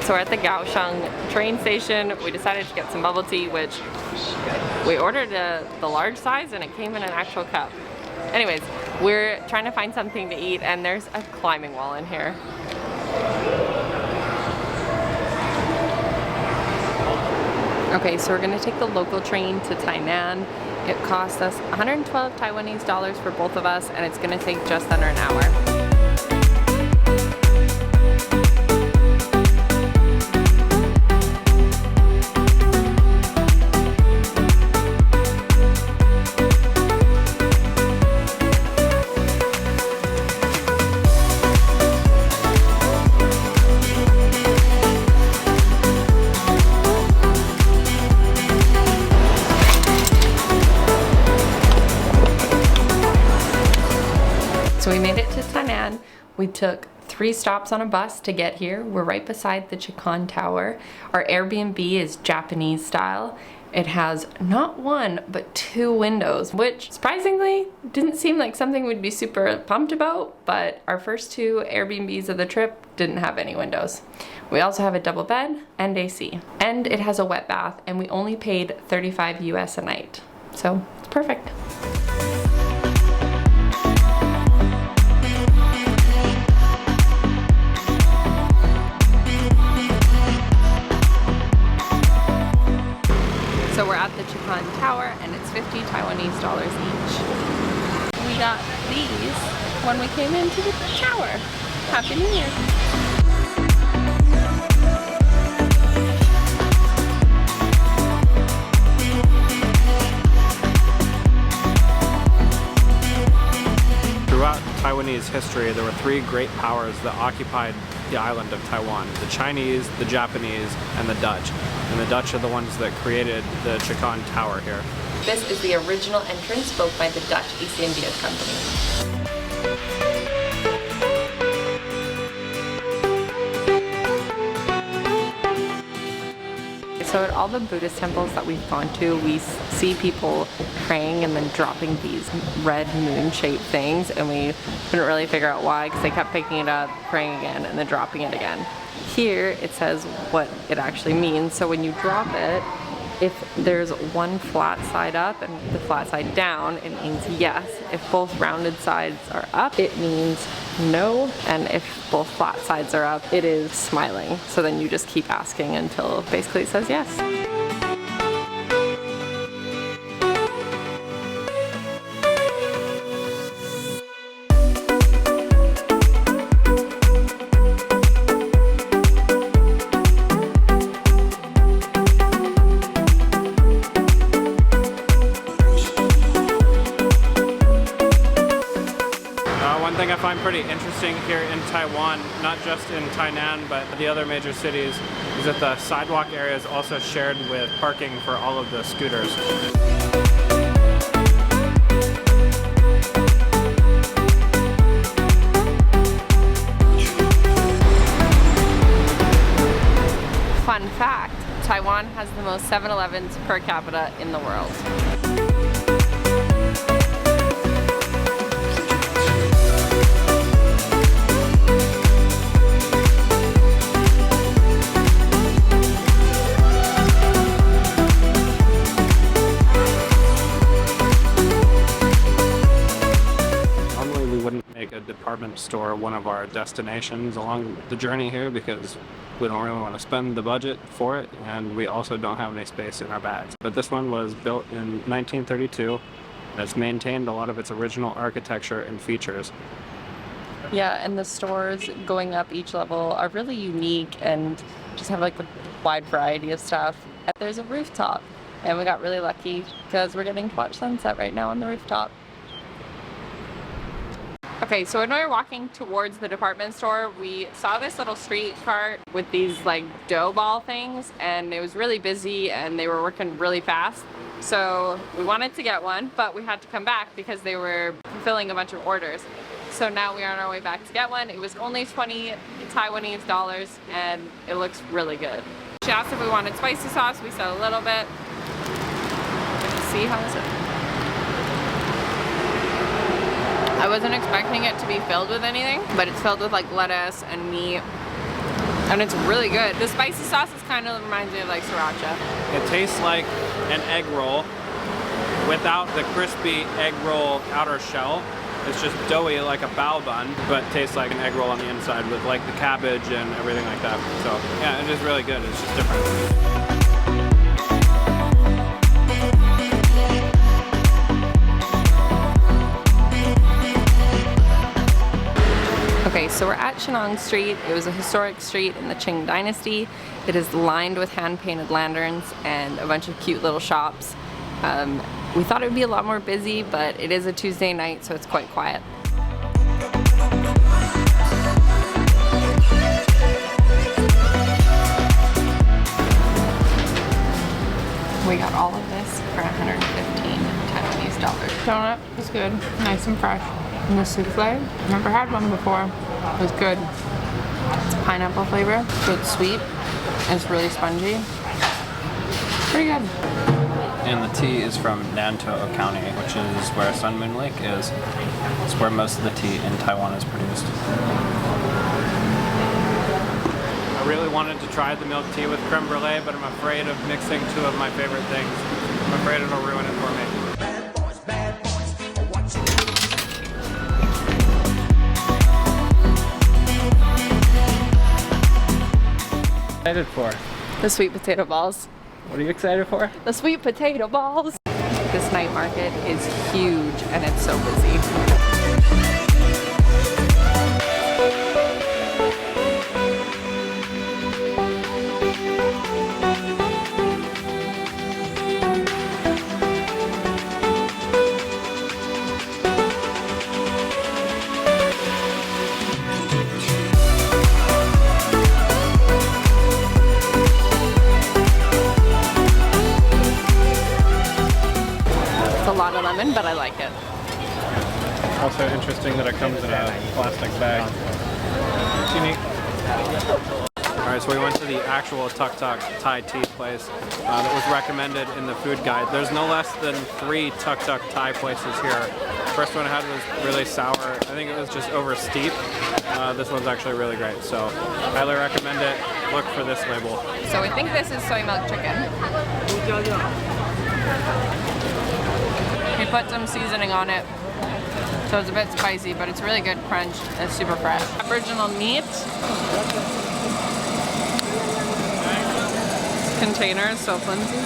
So we're at the Kaohsiung train station. We decided to get some bubble tea, which we ordered the large size and it came in an actual cup. Anyways, we're trying to find something to eat and there's a climbing wall in here. Okay, so we're gonna take the local train to Tainan. It cost us 112 Taiwanese dollars for both of us and it's gonna take just under an hour. So we made it to Tainan. We took 3 stops on a bus to get here. We're right beside the Chikan Tower. Our Airbnb is Japanese style. It has not 1, but 2 windows, which surprisingly didn't seem like something we'd be super pumped about, but our first 2 Airbnbs of the trip didn't have any windows. We also have a double bed and AC. And it has a wet bath, and we only paid 35 US a night. So it's perfect. So we're at the Chikan Tower and it's 50 Taiwanese dollars each. We got these when we came into the tower. Happy New Year! Throughout Taiwanese history, there were 3 great powers that occupied the island of Taiwan: the Chinese, the Japanese, and the Dutch. And the Dutch are the ones that created the Chikan Tower here. This is the original entrance built by the Dutch East India Company. So at all the Buddhist temples that we've gone to, we see people praying and then dropping these red moon-shaped things, and we couldn't really figure out why because they kept picking it up, praying again, and then dropping it again. Here it says what it actually means. So when you drop it, if there's one flat side up and the flat side down, it means yes. If both rounded sides are up, it means no. And if both flat sides are up, it is smiling. So then you just keep asking until basically it says yes. One thing I find pretty interesting here in Taiwan, not just in Tainan, but the other major cities, is that the sidewalk area is also shared with parking for all of the scooters. Fun fact, Taiwan has the most 7-Elevens per capita in the world. A department store one of our destinations along the journey here because we don't really want to spend the budget for it, and we also don't have any space in our bags. But this one was built in 1932. It's maintained a lot of its original architecture and features. Yeah, and the stores going up each level are really unique and just have like a wide variety of stuff. There's a rooftop, and we got really lucky because we're getting to watch sunset right now on the rooftop. Okay, so when we were walking towards the department store, we saw this little street cart with these like dough ball things, and it was really busy and they were working really fast. So we wanted to get one, but we had to come back because they were fulfilling a bunch of orders. So now we are on our way back to get one. It was only 20 Taiwanese dollars and it looks really good. She asked if we wanted spicy sauce. We said a little bit. Let's see, how is it? I wasn't expecting it to be filled with anything, but it's filled with like lettuce and meat. And it's really good. The spicy sauce is kind of reminds me of like sriracha. It tastes like an egg roll without the crispy egg roll outer shell. It's just doughy like a bao bun, but tastes like an egg roll on the inside with like the cabbage and everything like that. So yeah, it is really good. It's just different. Okay, so we're at Shennong Street. It was a historic street in the Qing Dynasty. It is lined with hand-painted lanterns and a bunch of cute little shops. We thought it would be a lot more busy, but it is a Tuesday night, so it's quite quiet. We got all of this for 115 Taiwanese dollars. Donut is good, nice and fresh. And the souffle, never had one before. It was good. It's pineapple flavor, so it's sweet, and it's really spongy. Pretty good. And the tea is from Nantou County, which is where Sun Moon Lake is. It's where most of the tea in Taiwan is produced. I really wanted to try the milk tea with creme brulee, but I'm afraid of mixing two of my favorite things. I'm afraid it'll ruin it for me. Excited for? The sweet potato balls. What are you excited for? The sweet potato balls. This night market is huge and it's so busy. Lemon, but I like it. Also interesting that it comes in a plastic bag. It's unique. Alright, so we went to the actual Tuk Tuk Thai tea place that was recommended in the food guide. There's no less than 3 Tuk Tuk Thai places here. The first one I had was really sour. I think it was just over steep. This one's actually really great, so highly recommend it. Look for this label. So we think this is soy milk chicken. We put some seasoning on it, so it's a bit spicy, but it's really good crunch. It's super fresh. Original meat. Container is so flimsy.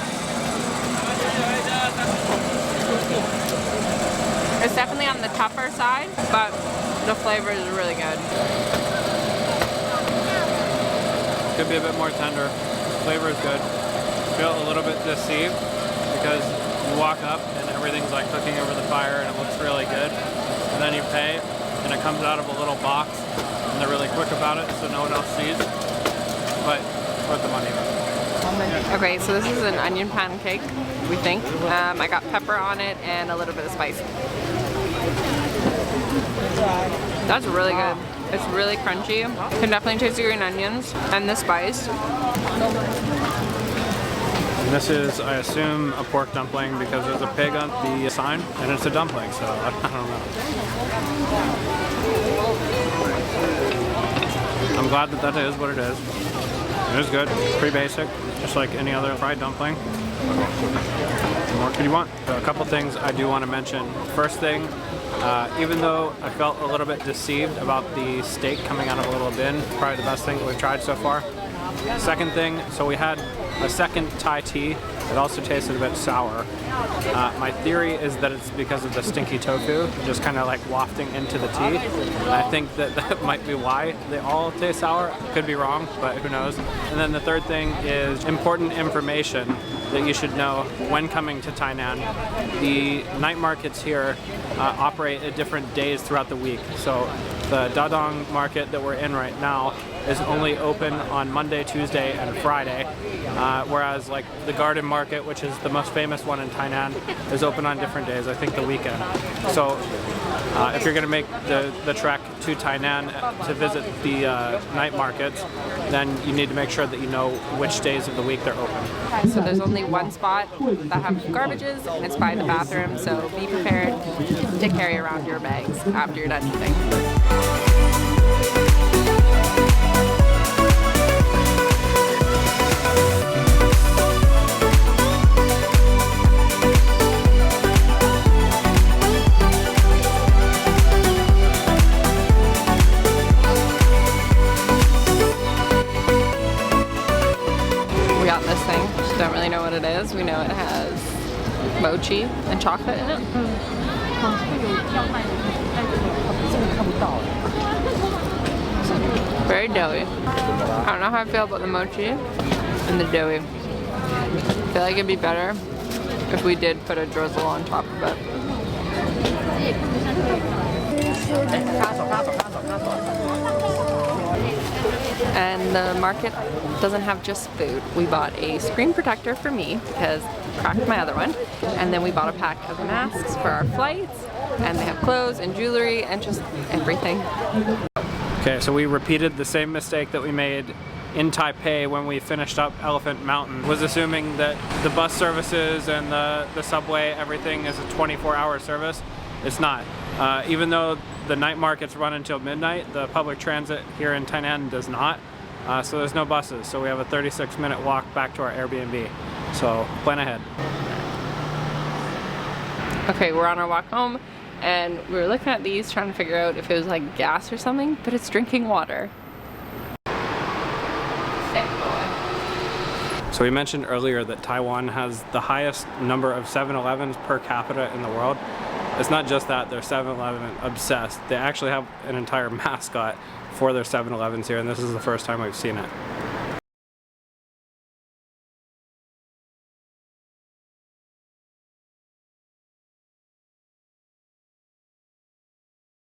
It's definitely on the tougher side, but the flavor is really good. Could be a bit more tender. Flavor is good. Feel a little bit deceived because you walk up and everything's like cooking over the fire and it looks really good. And then you pay and it comes out of a little box and they're really quick about it so no one else sees. But it's worth the money. Okay, so this is an onion pancake, we think. I got pepper on it and a little bit of spice. That's really good. It's really crunchy. You can definitely taste the green onions and the spice. This is, I assume, a pork dumpling because there's a pig on the sign, and it's a dumpling, so I don't know. I'm glad that that is what it is. It is good. It's pretty basic, just like any other fried dumpling. What more could you want? So a couple things I do want to mention. First thing, even though I felt a little bit deceived about the steak coming out of a little bin, probably the best thing that we've tried so far. Second thing, so we had a second Thai tea. It also tasted a bit sour. My theory is that it's because of the stinky tofu, just kind of like wafting into the tea. And I think that that might be why they all taste sour. Could be wrong, but who knows. And then the third thing is important information that you should know when coming to Tainan. The night markets here operate at different days throughout the week. So the Dadong market that we're in right now is only open on Monday, Tuesday, and Friday, whereas like the Garden Market, which is the most famous one in Tainan, is open on different days, I think the weekend. So if you're going to make the trek to Tainan to visit the night markets, then you need to make sure that you know which days of the week they're open. So there's only one spot that has garbages, and it's by the bathroom, so be prepared to carry around your bags after you're done eating. got this thing. Just don't really know what it is. We know it has mochi and chocolate in it. Very doughy. I don't know how I feel about the mochi and the doughy. I feel like it'd be better if we did put a drizzle on top of it. And the market doesn't have just food. We bought a screen protector for me because I cracked my other one. And then we bought a pack of masks for our flights. And they have clothes and jewelry and just everything. Okay, so we repeated the same mistake that we made in Taipei when we finished up Elephant Mountain, was assuming that the bus services and the subway, everything is a 24-hour service. It's not. Even though the night markets run until midnight, the public transit here in Tainan does not. So there's no buses. So we have a 36-minute walk back to our Airbnb. So plan ahead. Okay, we're on our walk home and we were looking at these trying to figure out if it was like gas or something, but it's drinking water. So we mentioned earlier that Taiwan has the highest number of 7-Elevens per capita in the world. It's not just that, they're 7-Eleven obsessed. They actually have an entire mascot for their 7-Elevens here, and this is the first time we've seen it.